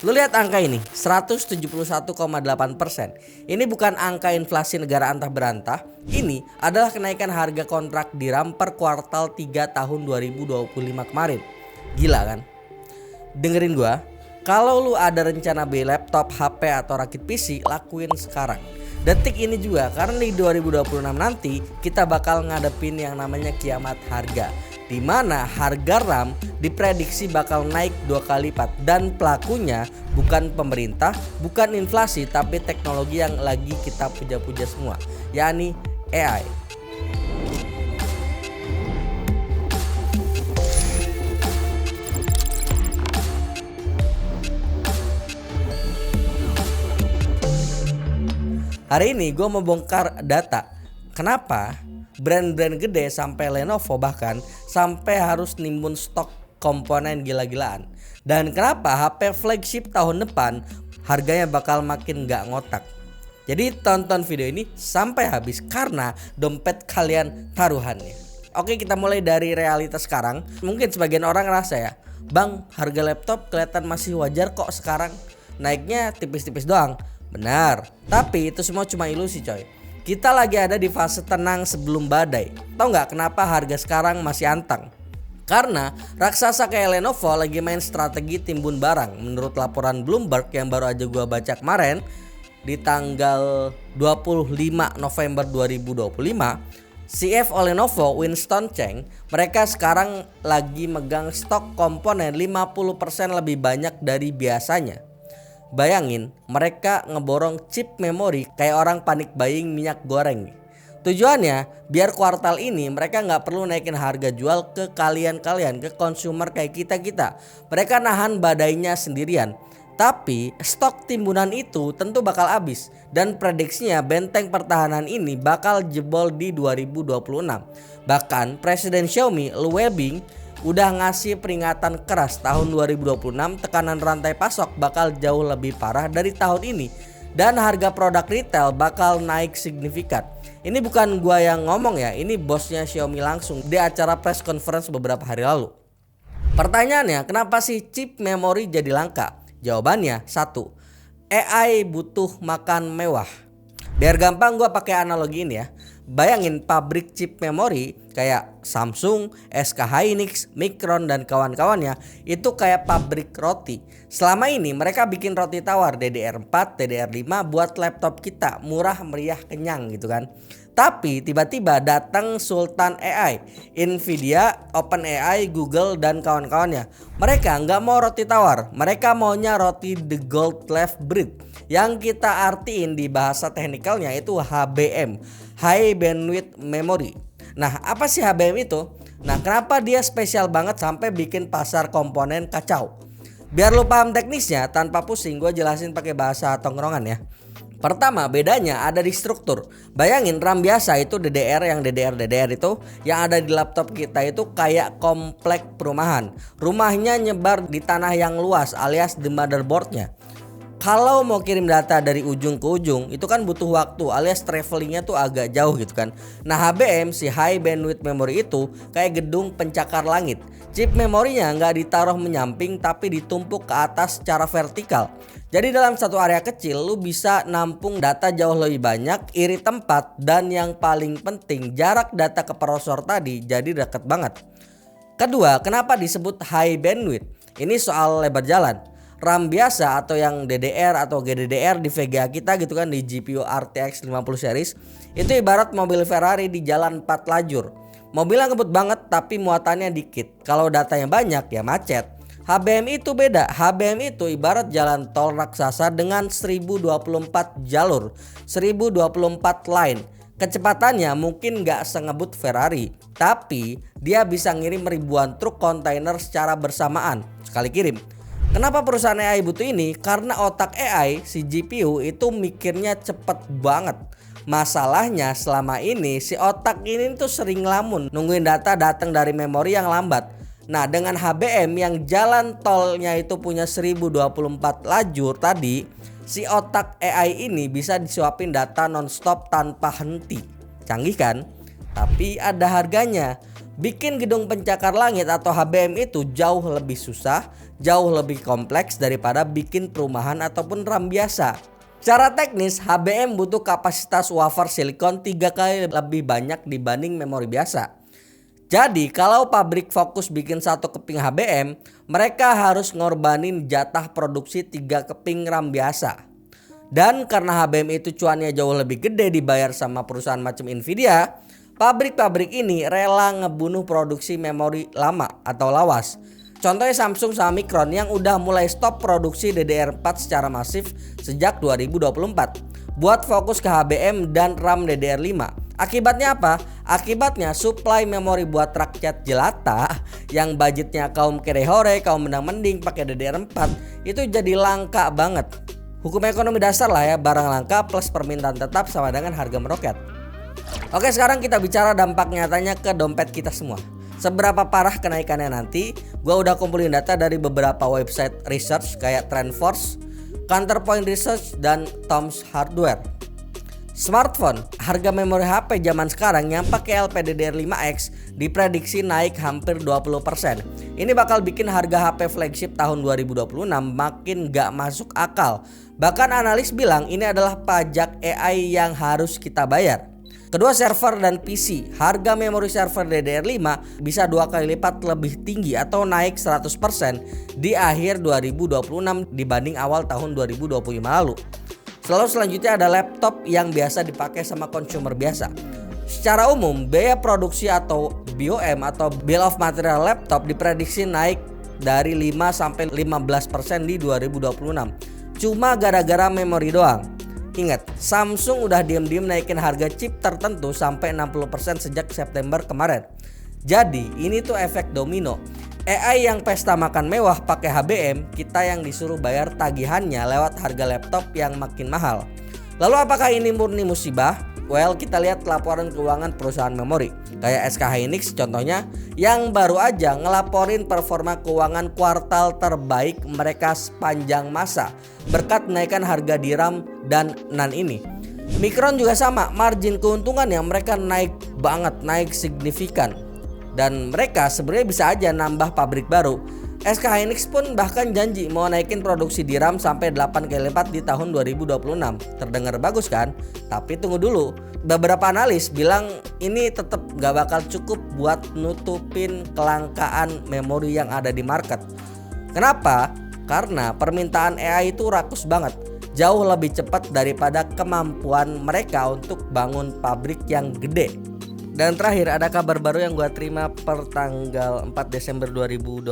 Lu lihat angka ini, 171,8%. Ini bukan angka inflasi negara antah berantah. Ini adalah kenaikan harga kontrak DIRAM per kuartal 3 tahun 2025 kemarin. Gila kan? Dengerin gua, kalau lu ada rencana beli laptop, HP atau rakit PC, lakuin sekarang. Detik ini juga, karena di 2026 nanti kita bakal ngadepin yang namanya kiamat harga, di mana harga RAM diprediksi bakal naik 2 kali lipat, dan pelakunya bukan pemerintah, bukan inflasi, tapi teknologi yang lagi kita puja-puja semua, yakni AI. Hari ini gue mau bongkar data kenapa brand-brand gede sampai Lenovo bahkan sampai harus nimbun stok komponen gila-gilaan, dan kenapa HP flagship tahun depan harganya bakal makin gak ngotak. Jadi tonton video ini sampai habis karena dompet kalian taruhannya. Oke, kita mulai dari realitas sekarang. Mungkin sebagian orang ngerasa ya, bang, harga laptop kelihatan masih wajar kok sekarang, naiknya tipis-tipis doang. Benar, tapi itu semua cuma ilusi coy. Kita lagi ada di fase tenang sebelum badai. Tahu nggak kenapa harga sekarang masih antang? Karena raksasa kayak Lenovo lagi main strategi timbun barang. Menurut laporan Bloomberg yang baru aja gua baca kemarin, di tanggal 25 November 2025, CFO Lenovo Winston Cheng, mereka sekarang lagi megang stok komponen 50% lebih banyak dari biasanya. Bayangin, mereka ngeborong chip memori kayak orang panik buying minyak goreng. Tujuannya biar kuartal ini mereka nggak perlu naikin harga jual ke kalian-kalian, ke consumer kayak kita-kita. Mereka nahan badainya sendirian. Tapi stok timbunan itu tentu bakal habis, dan prediksinya benteng pertahanan ini bakal jebol di 2026. Bahkan Presiden Xiaomi Lu Weibing udah ngasih peringatan keras, tahun 2026 tekanan rantai pasok bakal jauh lebih parah dari tahun ini, dan harga produk retail bakal naik signifikan. Ini bukan gua yang ngomong ya, ini bosnya Xiaomi langsung di acara press conference beberapa hari lalu. Pertanyaannya, kenapa sih chip memori jadi langka? Jawabannya, 1. AI butuh makan mewah. Biar gampang gua pakai analogi ini ya. Bayangin pabrik chip memori kayak Samsung, SK Hynix, Micron dan kawan-kawannya itu kayak pabrik roti. Selama ini mereka bikin roti tawar DDR4, DDR5 buat laptop kita, murah, meriah, kenyang gitu kan. Tapi tiba-tiba datang Sultan AI, Nvidia, OpenAI, Google dan kawan-kawannya. Mereka nggak mau roti tawar, mereka maunya roti the gold leaf bread, yang kita artiin di bahasa teknikalnya itu HBM, High Bandwidth Memory. Nah, apa sih HBM itu? Nah, kenapa dia spesial banget sampai bikin pasar komponen kacau? Biar lu paham teknisnya tanpa pusing, gue jelasin pakai bahasa tongkrongan ya. Pertama, bedanya ada di struktur. Bayangin RAM biasa itu DDR, yang DDR itu yang ada di laptop kita itu kayak komplek perumahan. Rumahnya nyebar di tanah yang luas alias di motherboardnya. Kalau mau kirim data dari ujung ke ujung itu kan butuh waktu alias travelingnya tuh agak jauh gitu kan. Nah, HBM si High Bandwidth Memory itu kayak gedung pencakar langit. Chip memorinya nggak ditaruh menyamping tapi ditumpuk ke atas secara vertikal. Jadi dalam satu area kecil lu bisa nampung data jauh lebih banyak, iri tempat, dan yang paling penting jarak data ke prosesor tadi jadi deket banget. Kedua, kenapa disebut high bandwidth? Ini soal lebar jalan. RAM biasa atau yang DDR atau GDDR di VGA kita gitu kan, di GPU RTX 50 series itu ibarat mobil Ferrari di jalan 4 lajur. Mobilnya ngebut banget tapi muatannya dikit. Kalau datanya banyak ya macet. HBM itu beda. HBM itu ibarat jalan tol raksasa dengan 1024 jalur, 1024 line. Kecepatannya mungkin gak sengebut Ferrari, tapi dia bisa ngirim ribuan truk kontainer secara bersamaan sekali kirim. Kenapa perusahaan AI butuh ini? Karena otak AI, si GPU itu mikirnya cepet banget. Masalahnya selama ini si otak ini tuh sering ngelamun, nungguin data datang dari memori yang lambat. Nah, dengan HBM yang jalan tolnya itu punya 1024 lajur tadi, si otak AI ini bisa disuapin data nonstop tanpa henti. Canggih kan? Tapi ada harganya. Bikin gedung pencakar langit atau HBM itu jauh lebih susah, jauh lebih kompleks daripada bikin perumahan ataupun RAM biasa. Secara teknis, HBM butuh kapasitas wafer silikon 3 kali lebih banyak dibanding memori biasa. Jadi kalau pabrik fokus bikin 1 keping HBM, mereka harus ngorbanin jatah produksi 3 keping RAM biasa. Dan karena HBM itu cuannya jauh lebih gede dibayar sama perusahaan macam Nvidia, pabrik-pabrik ini rela ngebunuh produksi memori lama atau lawas. Contohnya Samsung sama Micron yang udah mulai stop produksi DDR4 secara masif sejak 2024 buat fokus ke HBM dan RAM DDR5. Akibatnya apa? Akibatnya supply memori buat rakyat jelata yang budgetnya kaum kere-hore, kaum mendang-mending pakai DDR4 itu jadi langka banget. Hukum ekonomi dasar lah ya, barang langka plus permintaan tetap sama dengan harga meroket. Oke, sekarang kita bicara dampak nyatanya ke dompet kita semua. Seberapa parah kenaikannya nanti? Gua udah kumpulin data dari beberapa website research kayak TrendForce, Counterpoint Research, dan Tom's Hardware. Smartphone, harga memori HP zaman sekarang yang pakai LPDDR5X diprediksi naik hampir 20%. Ini bakal bikin harga HP flagship tahun 2026 makin gak masuk akal. Bahkan analis bilang ini adalah pajak AI yang harus kita bayar. Kedua, server dan PC. Harga memori server DDR5 bisa 2 kali lipat lebih tinggi atau naik 100% di akhir 2026 dibanding awal tahun 2025 lalu. Lalu selanjutnya ada laptop yang biasa dipakai sama consumer biasa. Secara umum, biaya produksi atau BOM atau Bill of Material laptop diprediksi naik dari 5-15% di 2026. Cuma gara-gara memori doang. Ingat, Samsung udah diem-diem naikin harga chip tertentu sampai 60% sejak September kemarin. Jadi ini tuh efek domino. AI yang pesta makan mewah pakai HBM, kita yang disuruh bayar tagihannya lewat harga laptop yang makin mahal. Lalu apakah ini murni musibah? Well, kita lihat laporan keuangan perusahaan memori kayak SK Hynix contohnya, yang baru aja ngelaporin performa keuangan kuartal terbaik mereka sepanjang masa berkat menaikkan harga DRAM dan NAND ini. Micron juga sama, margin keuntungan yang mereka naik banget, naik signifikan. Dan mereka sebenarnya bisa aja nambah pabrik baru. SK Hynix pun bahkan janji mau naikin produksi DRAM sampai 8 kali lipat di tahun 2026. Terdengar bagus kan? Tapi tunggu dulu. Beberapa analis bilang ini tetap gak bakal cukup buat nutupin kelangkaan memori yang ada di market. Kenapa? Karena permintaan AI itu rakus banget. Jauh lebih cepat daripada kemampuan mereka untuk bangun pabrik yang gede. Dan terakhir ada kabar baru yang gue terima per tanggal 4 Desember 2025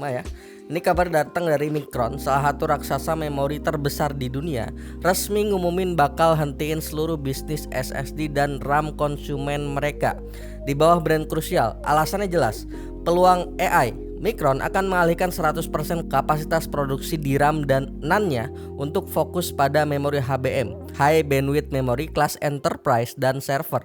ya. Ini kabar datang dari Micron, salah satu raksasa memori terbesar di dunia, resmi ngumumin bakal hentiin seluruh bisnis SSD dan RAM konsumen mereka di bawah brand Crucial. Alasannya jelas, peluang AI. Micron akan mengalihkan 100% kapasitas produksi DRAM dan NAND-nya untuk fokus pada memori HBM, High Bandwidth Memory kelas Enterprise dan server.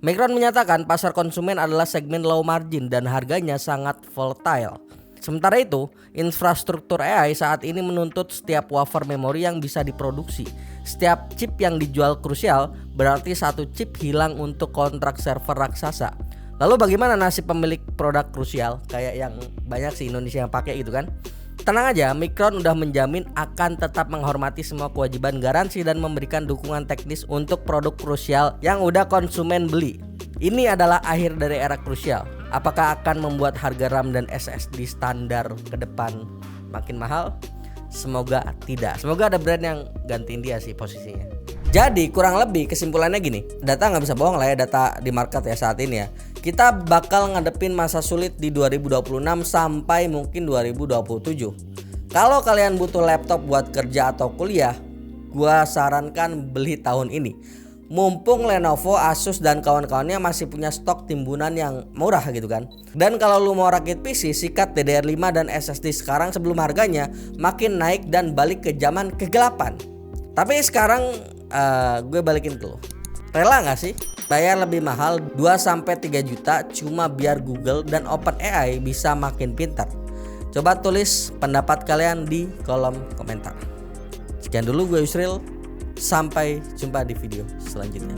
Micron menyatakan pasar konsumen adalah segmen low margin dan harganya sangat volatile. Sementara itu, infrastruktur AI saat ini menuntut setiap wafer memori yang bisa diproduksi. Setiap chip yang dijual Crucial berarti satu chip hilang untuk kontrak server raksasa. Lalu bagaimana nasib pemilik produk Crucial kayak yang banyak sih Indonesia yang pakai gitu kan? Tenang aja, Micron udah menjamin akan tetap menghormati semua kewajiban garansi dan memberikan dukungan teknis untuk produk Crucial yang udah konsumen beli. Ini adalah akhir dari era Crucial. Apakah akan membuat harga RAM dan SSD standar ke depan makin mahal? Semoga tidak. Semoga ada brand yang gantiin dia sih posisinya. Jadi kurang lebih kesimpulannya gini, data nggak bisa bohong lah ya, data di market ya saat ini ya. Kita bakal ngadepin masa sulit di 2026 sampai mungkin 2027. Kalau kalian butuh laptop buat kerja atau kuliah, gua sarankan beli tahun ini. Mumpung Lenovo, Asus dan kawan-kawannya masih punya stok timbunan yang murah gitu kan. Dan kalau lu mau rakit PC, sikat DDR5 dan SSD sekarang sebelum harganya makin naik dan balik ke zaman kegelapan. Tapi sekarang gue balikin ke lu. Rela gak sih bayar lebih mahal 2-3 juta cuma biar Google dan OpenAI bisa makin pintar? Coba tulis pendapat kalian di kolom komentar. Sekian dulu, gue Yusril. Sampai jumpa di video selanjutnya.